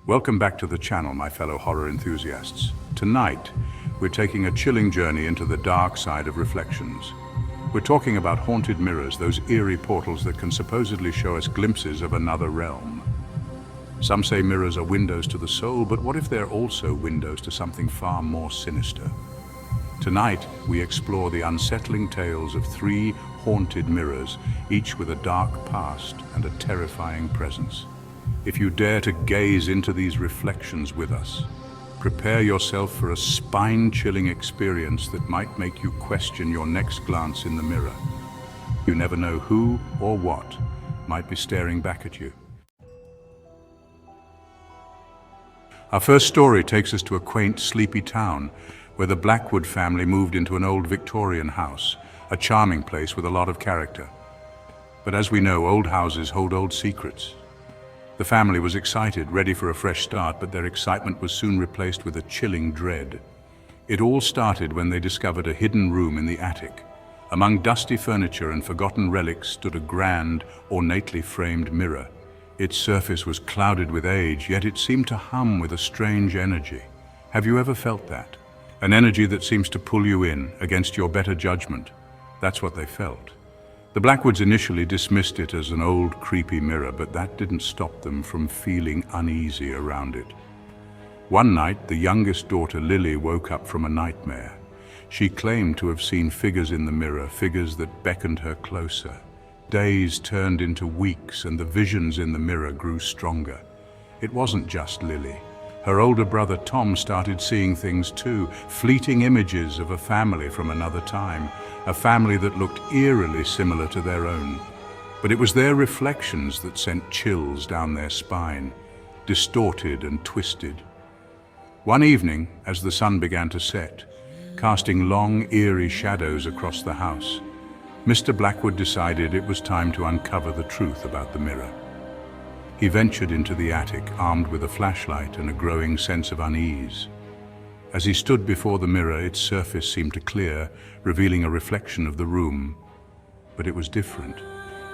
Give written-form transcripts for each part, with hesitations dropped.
Welcome back to the channel, my fellow horror enthusiasts. Tonight, we're taking a chilling journey into the dark side of reflections. We're talking about haunted mirrors, those eerie portals that can supposedly show us glimpses of another realm. Some say mirrors are windows to the soul, but what if they're also windows to something far more sinister? Tonight, we explore the unsettling tales of 3 haunted mirrors, each with a dark past and a terrifying presence. If you dare to gaze into these reflections with us, prepare yourself for a spine-chilling experience that might make you question your next glance in the mirror. You never know who or what might be staring back at you. Our first story takes us to a quaint, sleepy town where the Blackwood family moved into an old Victorian house, a charming place with a lot of character. But as we know, old houses hold old secrets. The family was excited, ready for a fresh start, but their excitement was soon replaced with a chilling dread. It all started when they discovered a hidden room in the attic. Among dusty furniture and forgotten relics stood a grand, ornately framed mirror. Its surface was clouded with age, yet it seemed to hum with a strange energy. Have you ever felt that? An energy that seems to pull you in, against your better judgment. That's what they felt. The Blackwoods initially dismissed it as an old, creepy mirror, but that didn't stop them from feeling uneasy around it. One night, the youngest daughter, Lily, woke up from a nightmare. She claimed to have seen figures in the mirror, figures that beckoned her closer. Days turned into weeks, and the visions in the mirror grew stronger. It wasn't just Lily. Her older brother, Tom, started seeing things too, fleeting images of a family from another time, a family that looked eerily similar to their own. But it was their reflections that sent chills down their spine, distorted and twisted. One evening, as the sun began to set, casting long, eerie shadows across the house, Mr. Blackwood decided it was time to uncover the truth about the mirror. He ventured into the attic, armed with a flashlight and a growing sense of unease. As he stood before the mirror, its surface seemed to clear, revealing a reflection of the room. But it was different.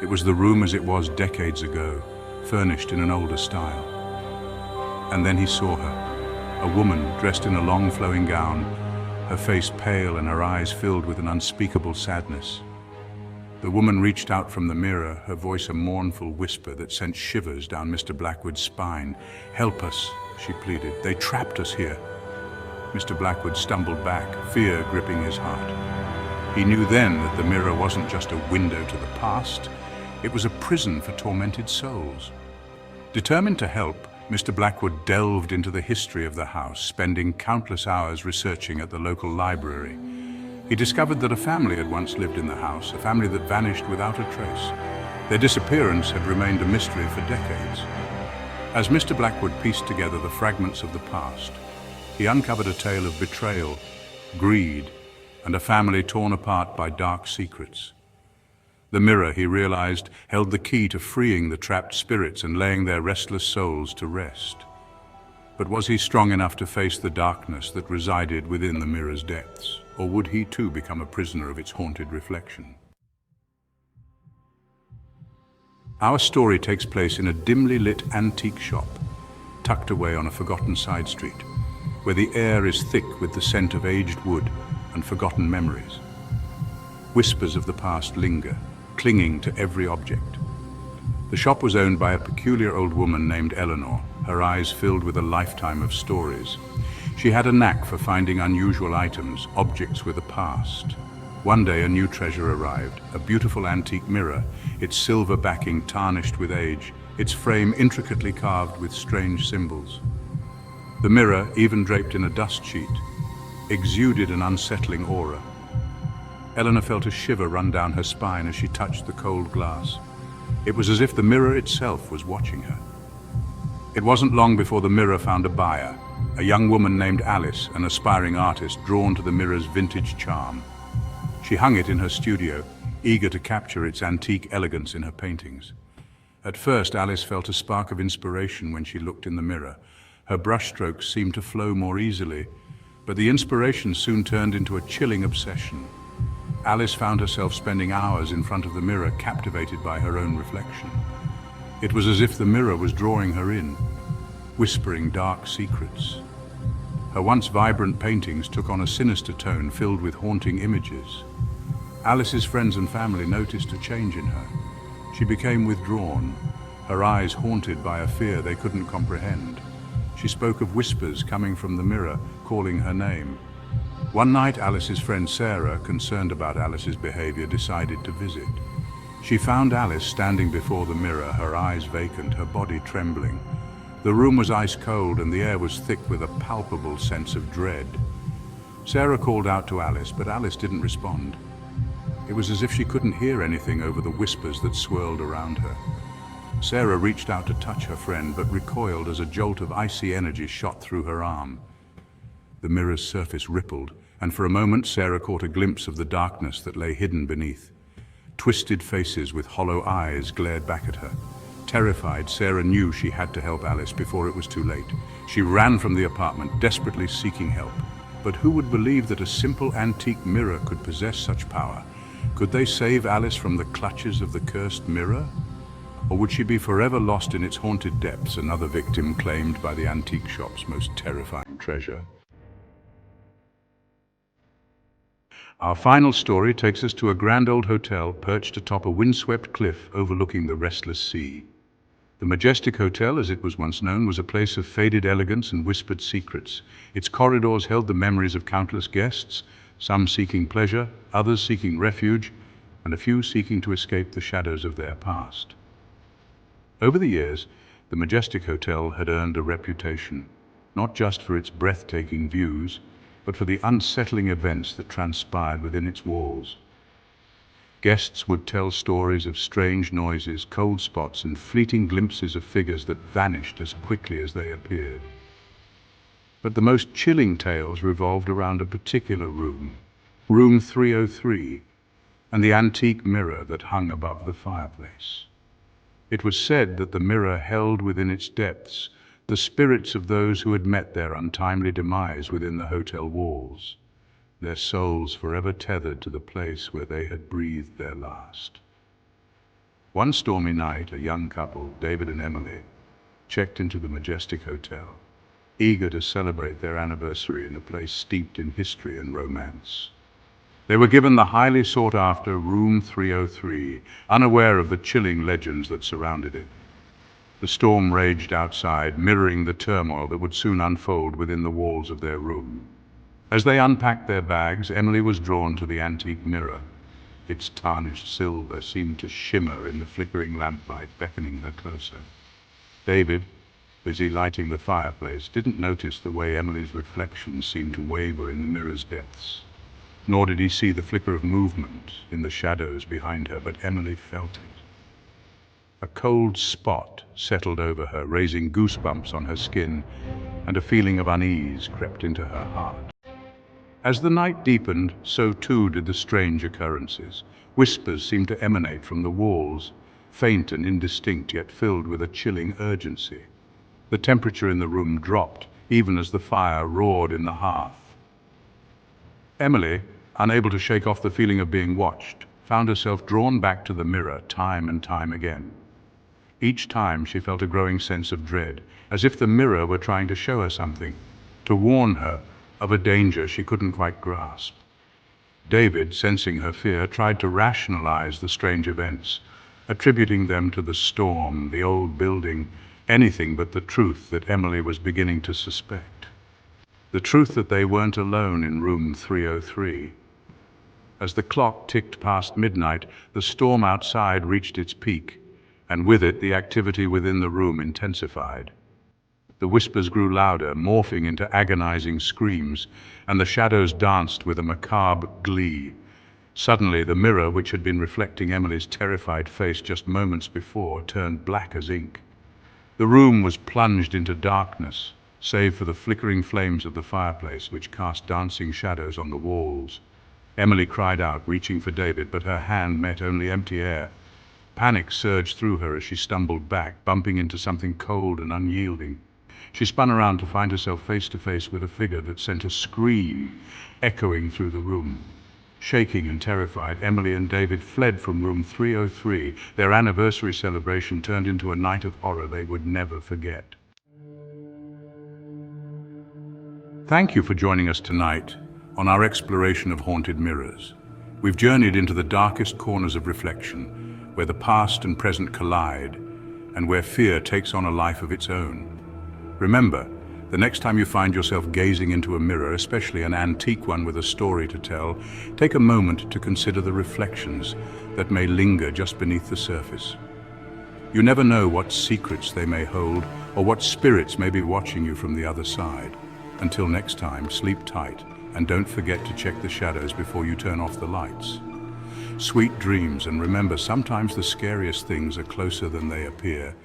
It was the room as it was decades ago, furnished in an older style. And then he saw her, a woman dressed in a long flowing gown, her face pale and her eyes filled with an unspeakable sadness. The woman reached out from the mirror, her voice a mournful whisper that sent shivers down Mr. Blackwood's spine. "Help us," she pleaded. "They trapped us here." Mr. Blackwood stumbled back, fear gripping his heart. He knew then that the mirror wasn't just a window to the past, it was a prison for tormented souls. Determined to help, Mr. Blackwood delved into the history of the house, spending countless hours researching at the local library. He discovered that a family had once lived in the house, a family that vanished without a trace. Their disappearance had remained a mystery for decades. As Mr. Blackwood pieced together the fragments of the past, he uncovered a tale of betrayal, greed, and a family torn apart by dark secrets. The mirror, he realized, held the key to freeing the trapped spirits and laying their restless souls to rest. But was he strong enough to face the darkness that resided within the mirror's depths? Or would he too become a prisoner of its haunted reflection? Our story takes place in a dimly lit antique shop, tucked away on a forgotten side street, where the air is thick with the scent of aged wood and forgotten memories. Whispers of the past linger, clinging to every object. The shop was owned by a peculiar old woman named Eleanor, her eyes filled with a lifetime of stories. She had a knack for finding unusual items, objects with a past. One day a new treasure arrived, a beautiful antique mirror, its silver backing tarnished with age, its frame intricately carved with strange symbols. The mirror, even draped in a dust sheet, exuded an unsettling aura. Eleanor felt a shiver run down her spine as she touched the cold glass. It was as if the mirror itself was watching her. It wasn't long before the mirror found a buyer, a young woman named Alice, an aspiring artist drawn to the mirror's vintage charm. She hung it in her studio, eager to capture its antique elegance in her paintings. At first, Alice felt a spark of inspiration when she looked in the mirror. Her brushstrokes seemed to flow more easily, but the inspiration soon turned into a chilling obsession. Alice found herself spending hours in front of the mirror, captivated by her own reflection. It was as if the mirror was drawing her in. whispering dark secrets. Her once vibrant paintings took on a sinister tone filled with haunting images. Alice's friends and family noticed a change in her. She became withdrawn, her eyes haunted by a fear they couldn't comprehend. She spoke of whispers coming from the mirror, calling her name. One night, Alice's friend Sarah, concerned about Alice's behavior, decided to visit. She found Alice standing before the mirror, her eyes vacant, her body trembling. The room was ice cold and the air was thick with a palpable sense of dread. Sarah called out to Alice, but Alice didn't respond. It was as if she couldn't hear anything over the whispers that swirled around her. Sarah reached out to touch her friend, but recoiled as a jolt of icy energy shot through her arm. The mirror's surface rippled, and for a moment Sarah caught a glimpse of the darkness that lay hidden beneath. Twisted faces with hollow eyes glared back at her. Terrified, Sarah knew she had to help Alice before it was too late. She ran from the apartment, desperately seeking help. But who would believe that a simple antique mirror could possess such power? Could they save Alice from the clutches of the cursed mirror? Or would she be forever lost in its haunted depths, another victim claimed by the antique shop's most terrifying treasure? Our final story takes us to a grand old hotel perched atop a windswept cliff overlooking the restless sea. The Majestic Hotel, as it was once known, was a place of faded elegance and whispered secrets. Its corridors held the memories of countless guests, some seeking pleasure, others seeking refuge, and a few seeking to escape the shadows of their past. Over the years, the Majestic Hotel had earned a reputation, not just for its breathtaking views, but for the unsettling events that transpired within its walls. Guests would tell stories of strange noises, cold spots, and fleeting glimpses of figures that vanished as quickly as they appeared. But the most chilling tales revolved around a particular room, Room 303, and the antique mirror that hung above the fireplace. It was said that the mirror held within its depths the spirits of those who had met their untimely demise within the hotel walls, their souls forever tethered to the place where they had breathed their last. One stormy night, a young couple, David and Emily, checked into the Majestic Hotel, eager to celebrate their anniversary in a place steeped in history and romance. They were given the highly sought-after Room 303, unaware of the chilling legends that surrounded it. The storm raged outside, mirroring the turmoil that would soon unfold within the walls of their room. As they unpacked their bags, Emily was drawn to the antique mirror. Its tarnished silver seemed to shimmer in the flickering lamplight, beckoning her closer. David, busy lighting the fireplace, didn't notice the way Emily's reflection seemed to waver in the mirror's depths. Nor did he see the flicker of movement in the shadows behind her, but Emily felt it. A cold spot settled over her, raising goosebumps on her skin, and a feeling of unease crept into her heart. As the night deepened, so too did the strange occurrences. Whispers seemed to emanate from the walls, faint and indistinct, yet filled with a chilling urgency. The temperature in the room dropped, even as the fire roared in the hearth. Emily, unable to shake off the feeling of being watched, found herself drawn back to the mirror time and time again. Each time she felt a growing sense of dread, as if the mirror were trying to show her something, to warn her of a danger she couldn't quite grasp. David, sensing her fear, tried to rationalize the strange events, attributing them to the storm, the old building, anything but the truth that Emily was beginning to suspect. The truth that they weren't alone in Room 303. As the clock ticked past midnight, the storm outside reached its peak, and with it the activity within the room intensified. The whispers grew louder, morphing into agonizing screams, and the shadows danced with a macabre glee. Suddenly, the mirror, which had been reflecting Emily's terrified face just moments before, turned black as ink. The room was plunged into darkness, save for the flickering flames of the fireplace, which cast dancing shadows on the walls. Emily cried out, reaching for David, but her hand met only empty air. Panic surged through her as she stumbled back, bumping into something cold and unyielding. She spun around to find herself face to face with a figure that sent a scream echoing through the room. Shaking and terrified, Emily and David fled from Room 303. Their anniversary celebration turned into a night of horror they would never forget. Thank you for joining us tonight on our exploration of haunted mirrors. We've journeyed into the darkest corners of reflection, where the past and present collide, and where fear takes on a life of its own. Remember, the next time you find yourself gazing into a mirror, especially an antique one with a story to tell, take a moment to consider the reflections that may linger just beneath the surface. You never know what secrets they may hold or what spirits may be watching you from the other side. Until next time, sleep tight and don't forget to check the shadows before you turn off the lights. Sweet dreams, and remember, sometimes the scariest things are closer than they appear.